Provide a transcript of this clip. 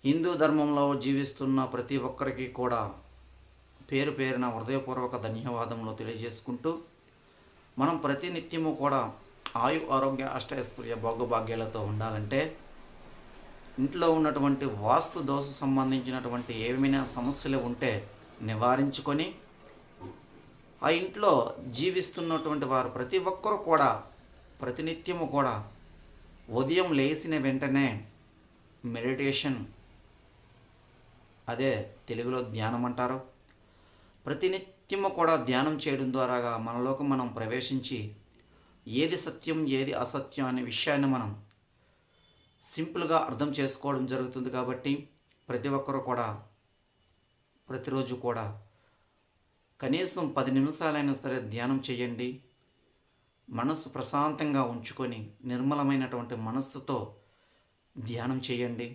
హిందూ ధర్మంలో జీవిస్తున్న ప్రతి ఒక్కరికి కూడా పేరు పేరున హృదయపూర్వక ధన్యవాదములు తెలియజేసుకుంటూ, మనం ప్రతినిత్యము కూడా ఆరోగ్య అష్టైశ్వర్య భోగభాగ్యాలతో ఉండాలంటే ఇంట్లో ఉన్నటువంటి వాస్తు దోష సంబంధించినటువంటి ఏమైనా సమస్యలు ఉంటే నివారించుకొని, ఆ ఇంట్లో జీవిస్తున్నటువంటి వారు ప్రతి ఒక్కరూ కూడా ప్రతినిత్యము కూడా ఉదయం లేచిన వెంటనే మెడిటేషన్, అదే తెలుగులో ధ్యానం అంటారు. ప్రతినిత్యము కూడా ధ్యానం చేయడం ద్వారా మనలోకి మనం ప్రవేశించి ఏది సత్యం ఏది అసత్యం అనే విషయాన్ని మనం సింపుల్గా అర్థం చేసుకోవడం జరుగుతుంది. కాబట్టి ప్రతి ఒక్కరూ కూడా ప్రతిరోజు కూడా కనీసం 10 నిమిషాలైనా సరే ధ్యానం చేయండి. మనస్సు ప్రశాంతంగా ఉంచుకొని నిర్మలమైనటువంటి మనస్సుతో ధ్యానం చేయండి.